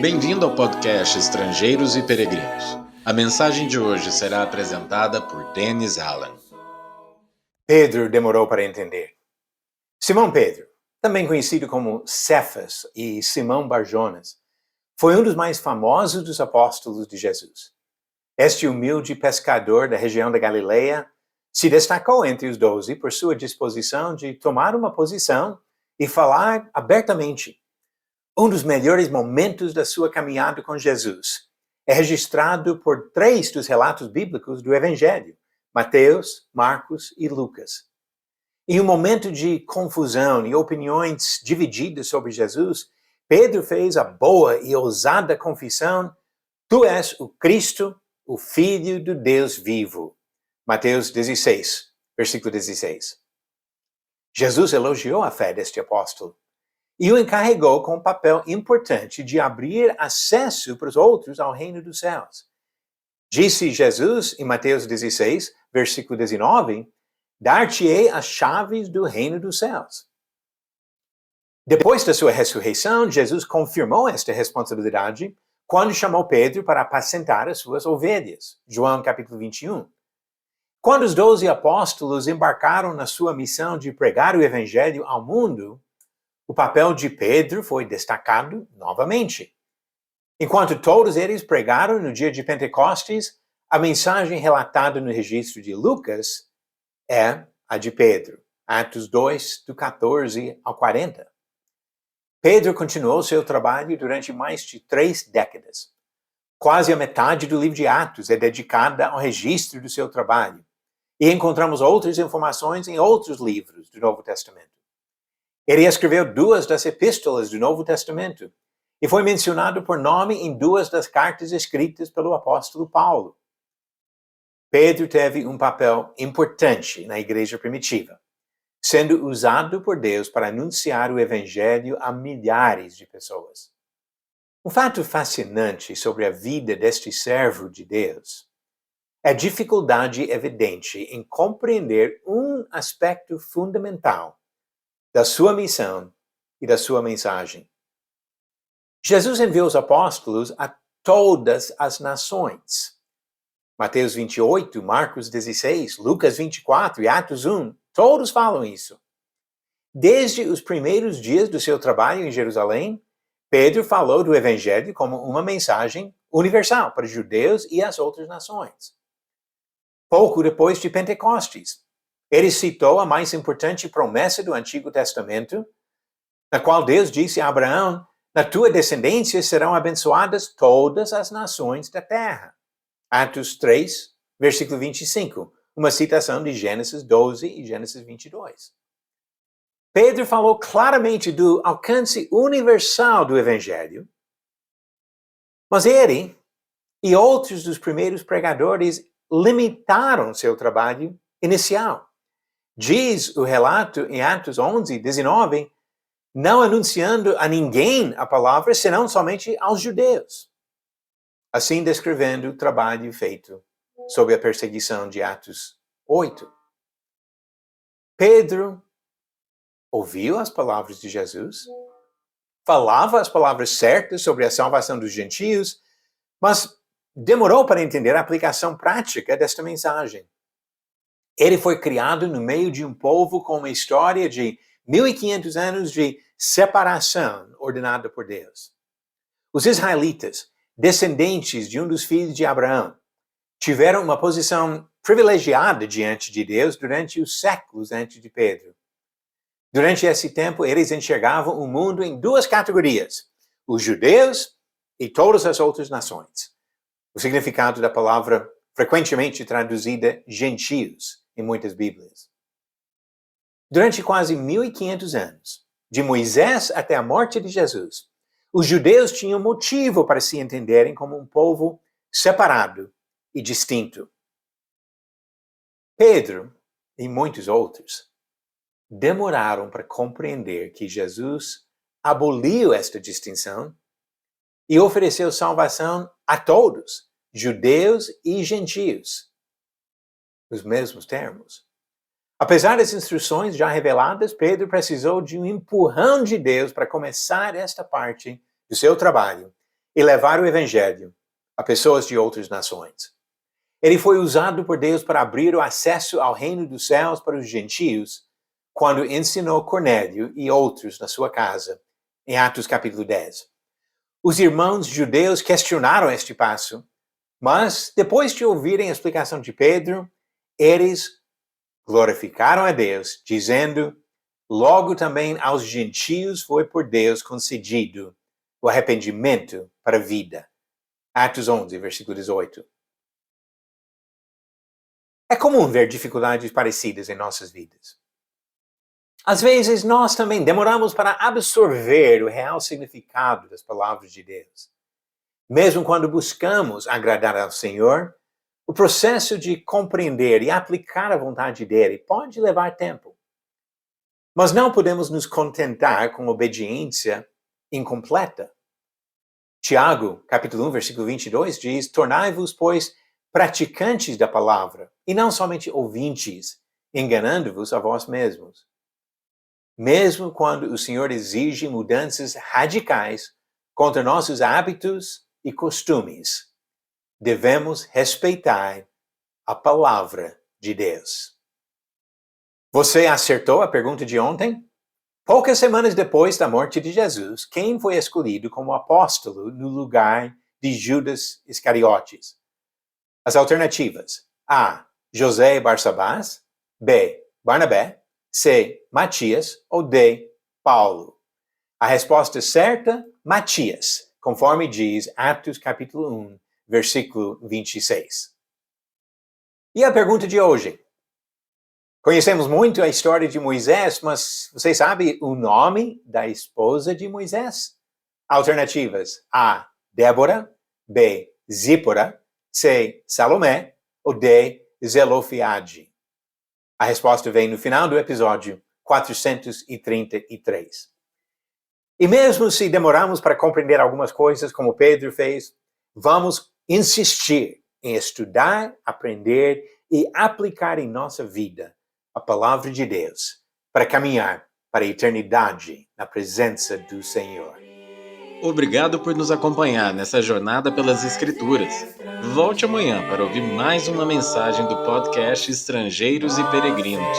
Bem-vindo ao podcast Estrangeiros e Peregrinos. A mensagem de hoje será apresentada por Dennis Allen. Pedro demorou para entender. Simão Pedro, também conhecido como Cefas e Simão Barjonas, foi um dos mais famosos dos apóstolos de Jesus. Este humilde pescador da região da Galileia se destacou entre os 12 por sua disposição de tomar uma posição e falar abertamente. Um dos melhores momentos da sua caminhada com Jesus é registrado por 3 dos relatos bíblicos do Evangelho: Mateus, Marcos e Lucas. Em um momento de confusão e opiniões divididas sobre Jesus, Pedro fez a boa e ousada confissão: Tu és o Cristo, o Filho do Deus vivo. Mateus 16, versículo 16. Jesus elogiou a fé deste apóstolo e o encarregou com o papel importante de abrir acesso para os outros ao reino dos céus. Disse Jesus em Mateus 16, versículo 19, dar-te-ei as chaves do reino dos céus. Depois da sua ressurreição, Jesus confirmou esta responsabilidade quando chamou Pedro para apacentar as suas ovelhas. João capítulo 21. Quando os 12 apóstolos embarcaram na sua missão de pregar o evangelho ao mundo, o papel de Pedro foi destacado novamente. Enquanto todos eles pregaram no dia de Pentecostes, a mensagem relatada no registro de Lucas é a de Pedro, Atos 2, do 14 ao 40. Pedro continuou seu trabalho durante mais de 3 décadas. Quase a metade do livro de Atos é dedicada ao registro do seu trabalho. E encontramos outras informações em outros livros do Novo Testamento. Ele escreveu 2 das epístolas do Novo Testamento e foi mencionado por nome em 2 das cartas escritas pelo apóstolo Paulo. Pedro teve um papel importante na igreja primitiva, sendo usado por Deus para anunciar o evangelho a milhares de pessoas. Um fato fascinante sobre a vida deste servo de Deus é a dificuldade evidente em compreender um aspecto fundamental da sua missão e da sua mensagem. Jesus enviou os apóstolos a todas as nações. Mateus 28, Marcos 16, Lucas 24 e Atos 1, todos falam isso. Desde os primeiros dias do seu trabalho em Jerusalém, Pedro falou do evangelho como uma mensagem universal para os judeus e as outras nações. Pouco depois de Pentecostes, ele citou a mais importante promessa do Antigo Testamento, na qual Deus disse a Abraão: na tua descendência serão abençoadas todas as nações da terra. Atos 3, versículo 25, uma citação de Gênesis 12 e Gênesis 22. Pedro falou claramente do alcance universal do Evangelho, mas ele e outros dos primeiros pregadores limitaram seu trabalho inicial. Diz o relato em Atos 11, 19, não anunciando a ninguém a palavra, senão somente aos judeus. Assim descrevendo o trabalho feito sob a perseguição de Atos 8. Pedro ouviu as palavras de Jesus, falava as palavras certas sobre a salvação dos gentios, mas demorou para entender a aplicação prática desta mensagem. Ele foi criado no meio de um povo com uma história de 1.500 anos de separação ordenada por Deus. Os israelitas, descendentes de um dos filhos de Abraão, tiveram uma posição privilegiada diante de Deus durante os séculos antes de Pedro. Durante esse tempo, eles enxergavam o mundo em 2 categorias: os judeus e todas as outras nações. O significado da palavra frequentemente traduzida gentios em muitas Bíblias. Durante quase 1.500 anos, de Moisés até a morte de Jesus, os judeus tinham motivo para se entenderem como um povo separado e distinto. Pedro e muitos outros demoraram para compreender que Jesus aboliu esta distinção e ofereceu salvação a todos, judeus e gentios. Os mesmos termos. Apesar das instruções já reveladas, Pedro precisou de um empurrão de Deus para começar esta parte do seu trabalho e levar o Evangelho a pessoas de outras nações. Ele foi usado por Deus para abrir o acesso ao reino dos céus para os gentios, quando ensinou Cornélio e outros na sua casa, em Atos capítulo 10. Os irmãos judeus questionaram este passo, mas depois de ouvirem a explicação de Pedro, eles glorificaram a Deus, dizendo: logo também aos gentios foi por Deus concedido o arrependimento para a vida. Atos 11, versículo 18. É comum ver dificuldades parecidas em nossas vidas. Às vezes, nós também demoramos para absorver o real significado das palavras de Deus. Mesmo quando buscamos agradar ao Senhor, o processo de compreender e aplicar a vontade dele pode levar tempo. Mas não podemos nos contentar com obediência incompleta. Tiago, capítulo 1, versículo 22, diz: tornai-vos, pois, praticantes da palavra, e não somente ouvintes, enganando-vos a vós mesmos. Mesmo quando o Senhor exige mudanças radicais contra nossos hábitos e costumes, devemos respeitar a palavra de Deus. Você acertou a pergunta de ontem? Poucas semanas depois da morte de Jesus, quem foi escolhido como apóstolo no lugar de Judas Iscariotes? As alternativas: A. José Barsabás, B. Barnabé, C. Matias ou D. Paulo. A resposta certa: Matias, conforme diz Atos capítulo 1, versículo 26. E a pergunta de hoje? Conhecemos muito a história de Moisés, mas você sabe o nome da esposa de Moisés? Alternativas: A. Débora, B. Zípora, C. Salomé ou D. Zelofiade. A resposta vem no final do episódio 433. E mesmo se demorarmos para compreender algumas coisas, como Pedro fez, vamos insistir em estudar, aprender e aplicar em nossa vida a palavra de Deus para caminhar para a eternidade na presença do Senhor. Obrigado por nos acompanhar nessa jornada pelas Escrituras. Volte amanhã para ouvir mais uma mensagem do podcast Estrangeiros e Peregrinos.